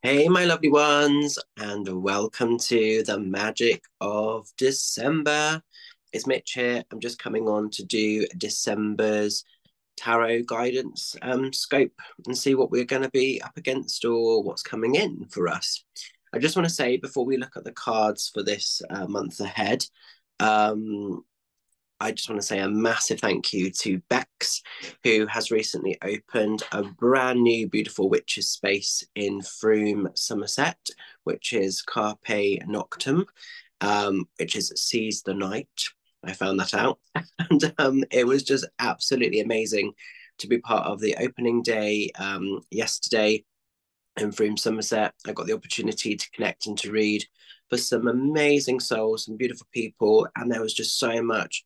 Hey, my lovely ones, and welcome to the magic of December. It's Mitch here. I'm just coming on to do December's tarot guidance scope and see what we're going to be up against or what's coming in for us. I just want to say before we look at the cards for this month ahead, um, I just want to say a massive thank you to Bex, who has recently opened a brand new beautiful witches space in Frome, Somerset, which is Carpe Noctem, which is Seize the Night. I found that out. And it was just absolutely amazing to be part of the opening day yesterday in Frome, Somerset. I got the opportunity to connect and to read for some amazing souls, some beautiful people, and there was just so much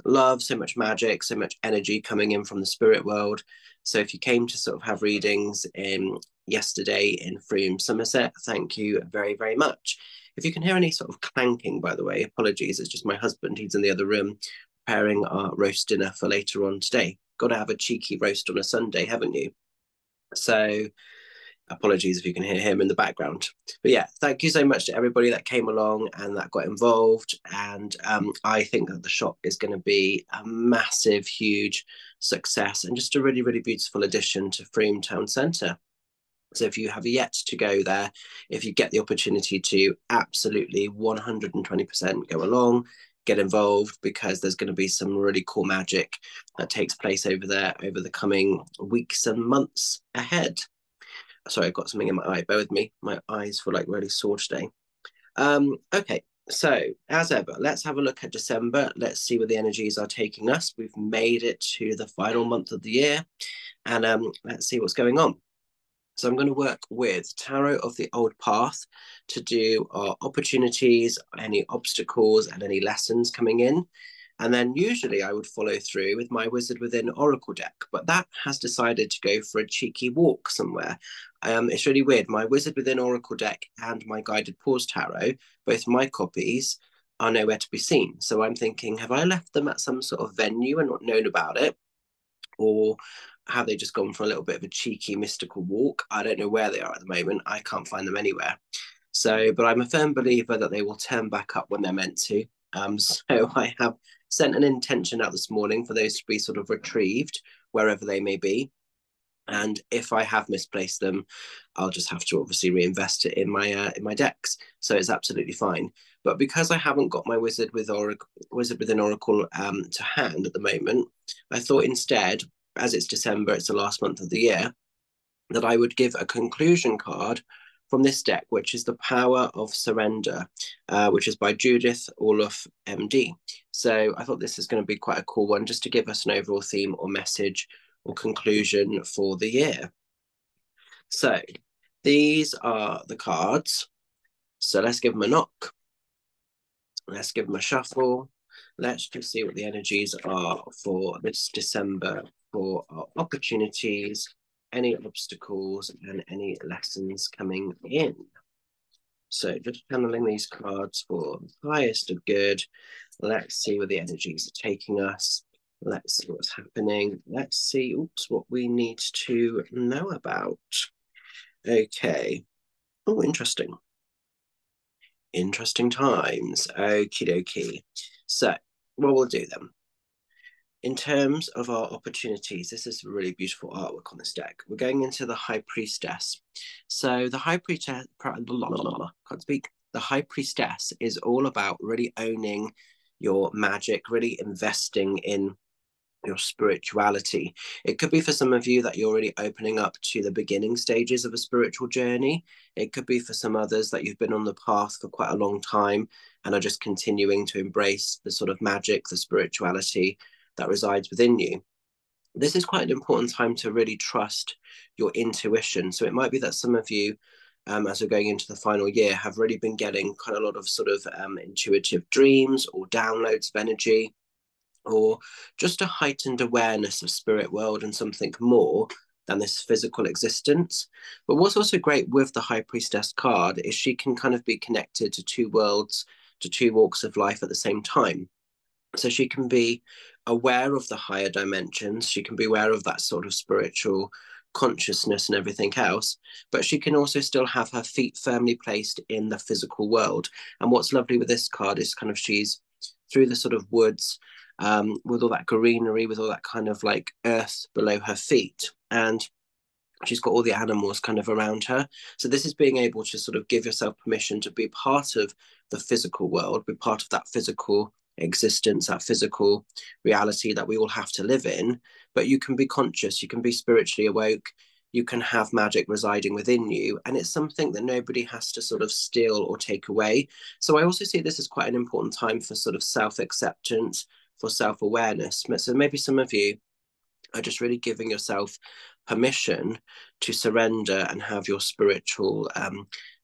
love, so much magic, so much energy coming in from the spirit world. So if you came to sort of have readings in yesterday in Frome, Somerset, thank you very, very much. If you can hear any sort of clanking, by the way, apologies. It's just my husband. He's in the other room preparing our roast dinner for later on today. Got to have a cheeky roast on a Sunday, haven't you? So apologies if you can hear him in the background. But yeah, thank you so much to everybody that came along and that got involved. And I think that the shop is going to be a massive, huge success and just a really, really beautiful addition to Frome Town Centre. So if you have yet to go there, if you get the opportunity to, absolutely 120% go along, get involved, because there's going to be some really cool magic that takes place over there over the coming weeks and months ahead. Sorry, I've got something in my eye. Bear with me. My eyes feel like really sore today. Okay, so as ever, let's have a look at December. Let's see where the energies are taking us. We've made it to the final month of the year, and let's see what's going on. So I'm going to work with Tarot of the Old Path to do our opportunities, any obstacles, and any lessons coming in. And then usually I would follow through with my Wizard Within Oracle deck, but that has decided to go for a cheeky walk somewhere. It's really weird. My Wizard Within Oracle deck and my Guided Pause Tarot, both my copies, are nowhere to be seen. So I'm thinking, have I left them at some sort of venue and not known about it? Or have they just gone for a little bit of a cheeky mystical walk? I don't know where they are at the moment. I can't find them anywhere. So, but I'm a firm believer that they will turn back up when they're meant to. So I have sent an intention out this morning for those to be sort of retrieved wherever they may be. And if I have misplaced them, I'll just have to obviously reinvest it in my decks. So it's absolutely fine. But because I haven't got my Wizard Within Oracle to hand at the moment, I thought instead, as it's December, it's the last month of the year, that I would give a conclusion card from this deck, which is The Power of Surrender, which is by Judith Orloff, MD. So I thought this is going to be quite a cool one, just to give us an overall theme or message or conclusion for the year. So these are the cards. So let's give them a knock. Let's give them a shuffle. Let's just see what the energies are for this December for our opportunities, any obstacles, and any lessons coming in. So just channeling these cards for the highest of good. Let's see where the energies are taking us. Let's see what's happening. Let's see, what we need to know about. Okay. Oh, interesting. Interesting times. Okie dokie. So, what we'll do then, in terms of our opportunities, this is really beautiful artwork on this deck. We're going into the High Priestess. So, the High Priestess, can't speak. The High Priestess is all about really owning your magic, really investing in your spirituality. It could be for some of you that you're really opening up to the beginning stages of a spiritual journey. It could be for some others that you've been on the path for quite a long time and are just continuing to embrace the sort of magic, the spirituality that resides within you. This is quite an important time to really trust your intuition. So it might be that some of you, as we're going into the final year, have really been getting quite a lot of sort of intuitive dreams or downloads of energy, or just a heightened awareness of spirit world and something more than this physical existence. But what's also great with the High Priestess card is she can kind of be connected to two worlds, to two walks of life at the same time. So she can be aware of the higher dimensions. She can be aware of that sort of spiritual consciousness and everything else, but she can also still have her feet firmly placed in the physical world. And what's lovely with this card is kind of she's through the sort of woods, with all that greenery, with all that kind of like earth below her feet. And she's got all the animals kind of around her. So this is being able to sort of give yourself permission to be part of the physical world, be part of that physical existence, that physical reality that we all have to live in. But you can be conscious, you can be spiritually awoke, you can have magic residing within you. And it's something that nobody has to sort of steal or take away. So I also see this as quite an important time for sort of self-acceptance, for self-awareness. So maybe some of you are just really giving yourself permission to surrender and have your spiritual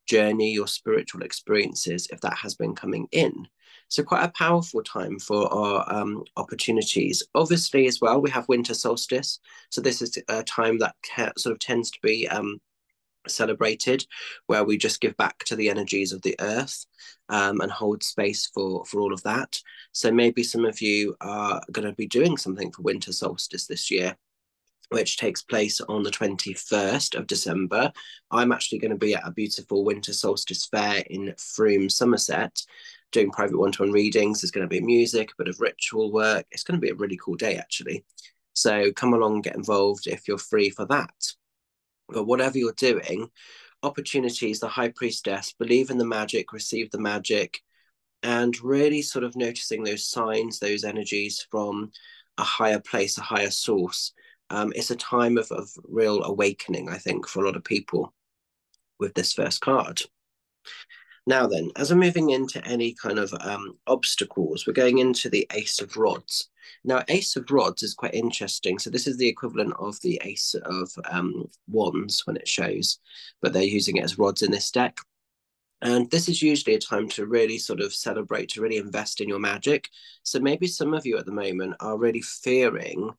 journey, your spiritual experiences, if that has been coming in. So quite a powerful time for our opportunities. Obviously, as well, we have winter solstice. So this is a time that sort of tends to be celebrated, where we just give back to the energies of the earth, and hold space for all of that. So maybe some of you are going to be doing something for winter solstice this year, which takes place on the 21st of December. I'm actually going to be at a beautiful winter solstice fair in Frome, Somerset, doing private one-to-one readings. There's going to be music, a bit of ritual work. It's going to be a really cool day, actually. So come along and get involved if you're free for that. But whatever you're doing, opportunities, the high priestess, believe in the magic, receive the magic, and really sort of noticing those signs, those energies from a higher place, a higher source. It's a time of real awakening, I think, for a lot of people with this first card. Now then, as we're moving into any kind of obstacles, we're going into the Ace of Rods. Now, Ace of Rods is quite interesting. So this is the equivalent of the Ace of Wands when it shows, but they're using it as rods in this deck. And this is usually a time to really sort of celebrate, to really invest in your magic. So maybe some of you at the moment are really fearing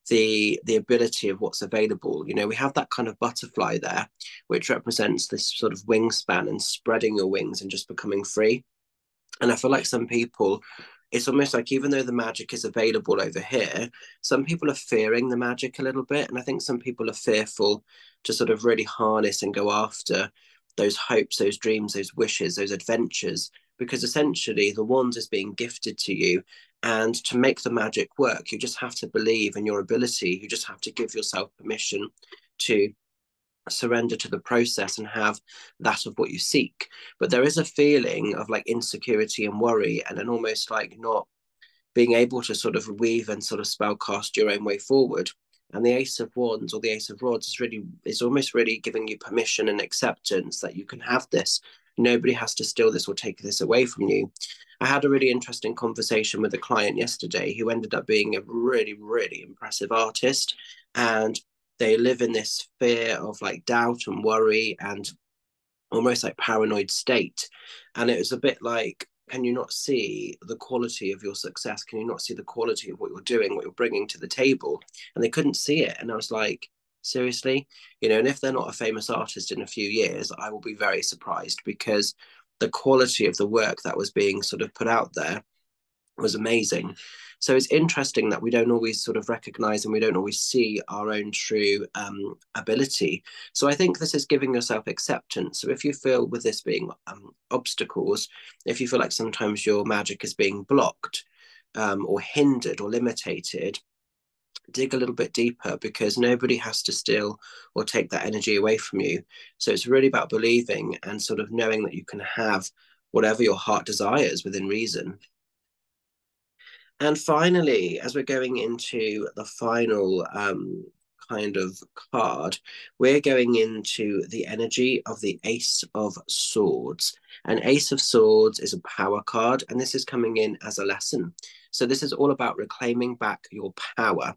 the ability of what's available. You know, we have that kind of butterfly there, which represents this sort of wingspan and spreading your wings and just becoming free. And I feel like some people, it's almost like even though the magic is available over here, some people are fearing the magic a little bit. And I think some people are fearful to sort of really harness and go after those hopes, those dreams, those wishes, those adventures, because essentially the wand is being gifted to you. And to make the magic work, you just have to believe in your ability. You just have to give yourself permission to surrender to the process and have that of what you seek. But there is a feeling of like insecurity and worry, and then almost like not being able to sort of weave and sort of spellcast your own way forward. And the Ace of Wands or the Ace of Rods is almost really giving you permission and acceptance that you can have this. Nobody has to steal this or take this away from you. I had a really interesting conversation with a client yesterday who ended up being a really, really impressive artist. And they live in this fear of like doubt and worry and almost like paranoid state. And it was a bit like, can you not see the quality of your success? Can you not see the quality of what you're doing, what you're bringing to the table? And they couldn't see it. And I was like, seriously? You know, and if they're not a famous artist in a few years, I will be very surprised, because the quality of the work that was being sort of put out there was amazing. So it's interesting that we don't always sort of recognize and we don't always see our own true ability. So I think this is giving yourself acceptance. So if you feel with this being obstacles, if you feel like sometimes your magic is being blocked or hindered or limited, dig a little bit deeper, because nobody has to steal or take that energy away from you. So it's really about believing and sort of knowing that you can have whatever your heart desires within reason. And finally, as we're going into the final kind of card, we're going into the energy of the Ace of Swords. And Ace of Swords is a power card, and this is coming in as a lesson. So this is all about reclaiming back your power.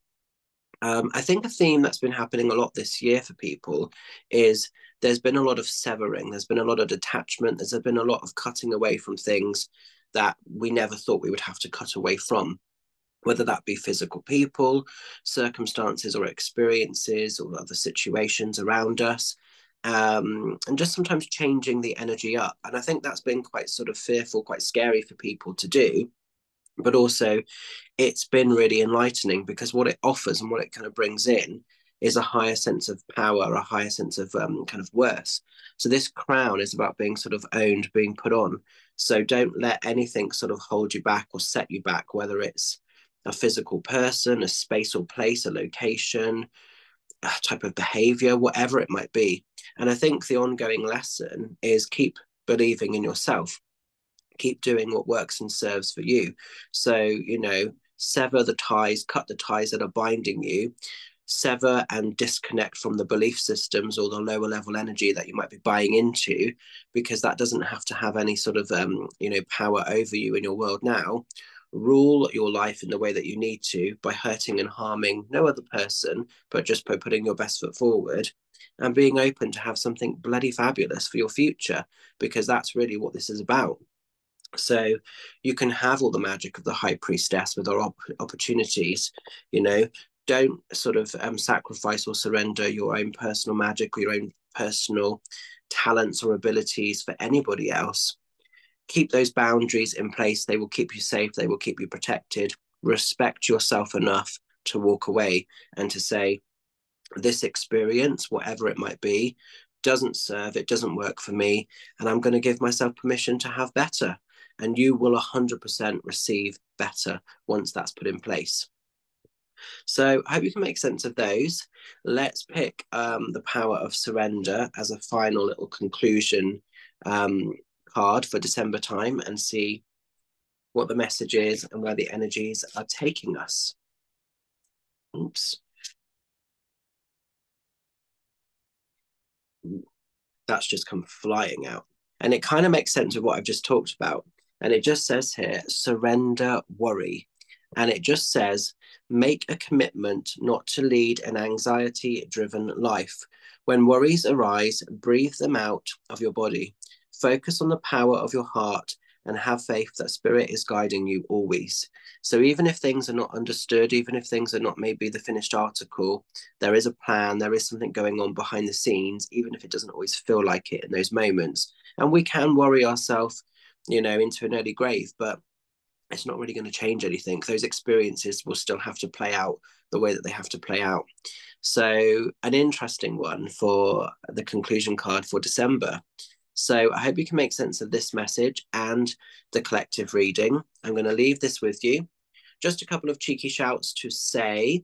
I think a theme that's been happening a lot this year for people is there's been a lot of severing, there's been a lot of detachment, there's been a lot of cutting away from things that we never thought we would have to cut away from, whether that be physical people, circumstances or experiences or other situations around us, and just sometimes changing the energy up. And I think that's been quite sort of fearful, quite scary for people to do. But also, it's been really enlightening, because what it offers and what it kind of brings in is a higher sense of power, a higher sense of kind of worth. So this crown is about being sort of owned, being put on. So don't let anything sort of hold you back or set you back, whether it's a physical person, a space or place, a location, a type of behavior, whatever it might be. And I think the ongoing lesson is keep believing in yourself, keep doing what works and serves for you. So, sever the ties, cut the ties that are binding you, sever and disconnect from the belief systems or the lower level energy that you might be buying into, because that doesn't have to have any sort of power over you in your world now. Rule your life in the way that you need to, by hurting and harming no other person, but just by putting your best foot forward and being open to have something bloody fabulous for your future, because that's really what this is about. So you can have all the magic of the high priestess with our opportunities, you know. Don't sort of sacrifice or surrender your own personal magic or your own personal talents or abilities for anybody else. Keep those boundaries in place. They will keep you safe. They will keep you protected. Respect yourself enough to walk away and to say, this experience, whatever it might be, doesn't serve, it doesn't work for me, and I'm going to give myself permission to have better. And you will 100% receive better once that's put in place. So I hope you can make sense of those. Let's pick the power of surrender as a final little conclusion card for December time, and see what the message is and where the energies are taking us. Oops. That's just come flying out. And it kind of makes sense of what I've just talked about. And it just says here, surrender worry. And it just says, make a commitment not to lead an anxiety driven life. When worries arise, breathe them out of your body. Focus on the power of your heart and have faith that spirit is guiding you always. So even if things are not understood, even if things are not maybe the finished article, there is a plan, there is something going on behind the scenes, even if it doesn't always feel like it in those moments. And we can worry ourselves, into an early grave, but it's not really going to change anything. Those experiences will still have to play out the way that they have to play out. So an interesting one for the conclusion card for December. So I hope you can make sense of this message and the collective reading. I'm going to leave this with you. Just a couple of cheeky shouts to say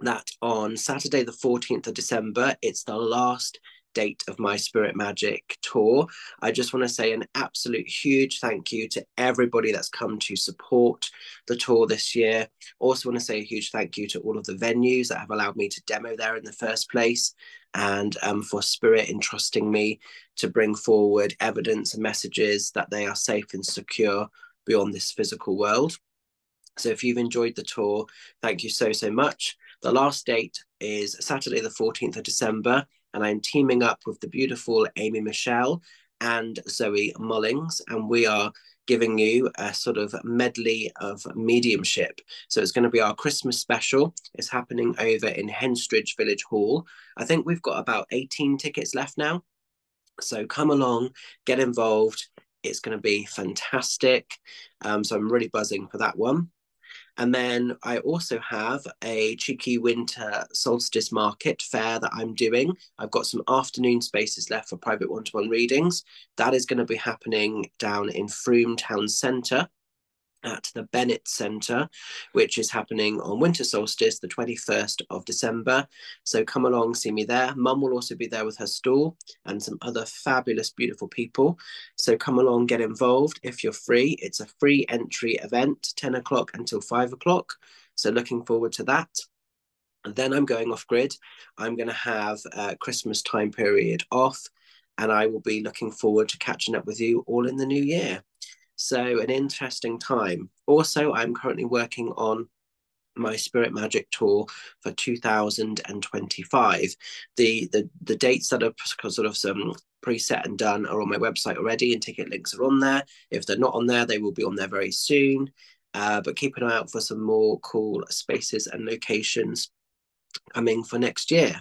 that on Saturday, the 14th of December, it's the last date of my Spirit Magic tour. I just want to say an absolute huge thank you to everybody that's come to support the tour this year. Also want to say a huge thank you to all of the venues that have allowed me to demo there in the first place, and for Spirit entrusting me to bring forward evidence and messages that they are safe and secure beyond this physical world. So if you've enjoyed the tour, thank you so, so much. The last date is Saturday, the 14th of December, and I'm teaming up with the beautiful Amy Michelle and Zoe Mullings, and we are giving you a sort of medley of mediumship. So it's going to be our Christmas special. It's happening over in Henstridge Village Hall. I think we've got about 18 tickets left now. So come along, get involved. It's going to be fantastic. So I'm really buzzing for that one. And then I also have a cheeky winter solstice market fair that I'm doing. I've got some afternoon spaces left for private one-to-one readings. That is going to be happening down in Frome Town Centre at the Bennett Centre, which is happening on winter solstice, the 21st of December. So come along, see me there. Mum will also be there with her stall and some other fabulous, beautiful people. So come along, get involved if you're free. It's a free entry event, 10 o'clock until 5 o'clock. So looking forward to that. And then I'm going off grid. I'm going to have a Christmas time period off, and I will be looking forward to catching up with you all in the new year. So an interesting time. Also, I'm currently working on my Spirit Magic tour for 2025. The dates that are sort of some preset and done are on my website already, and ticket links are on there. If they're not on there, they will be on there very soon. But keep an eye out for some more cool spaces and locations coming for next year.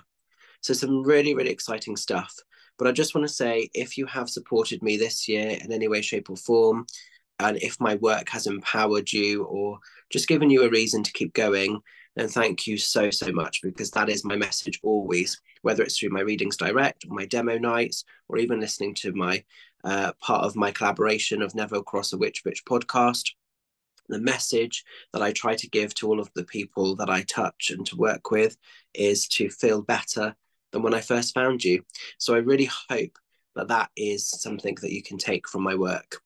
So some really, really exciting stuff. But I just want to say, if you have supported me this year in any way, shape, or form, and if my work has empowered you or just given you a reason to keep going, And thank you so, so much, because that is my message always, whether it's through my readings direct or my demo nights, or even listening to my part of my collaboration of Never Cross a Witch Bitch podcast. The message that I try to give to all of the people that I touch and to work with is to feel better than when I first found you. So I really hope that that is something that you can take from my work.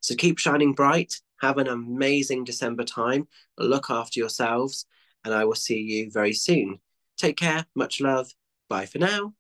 So keep shining bright. Have an amazing December time. Look after yourselves, and I will see you very soon. Take care. Much love. Bye for now.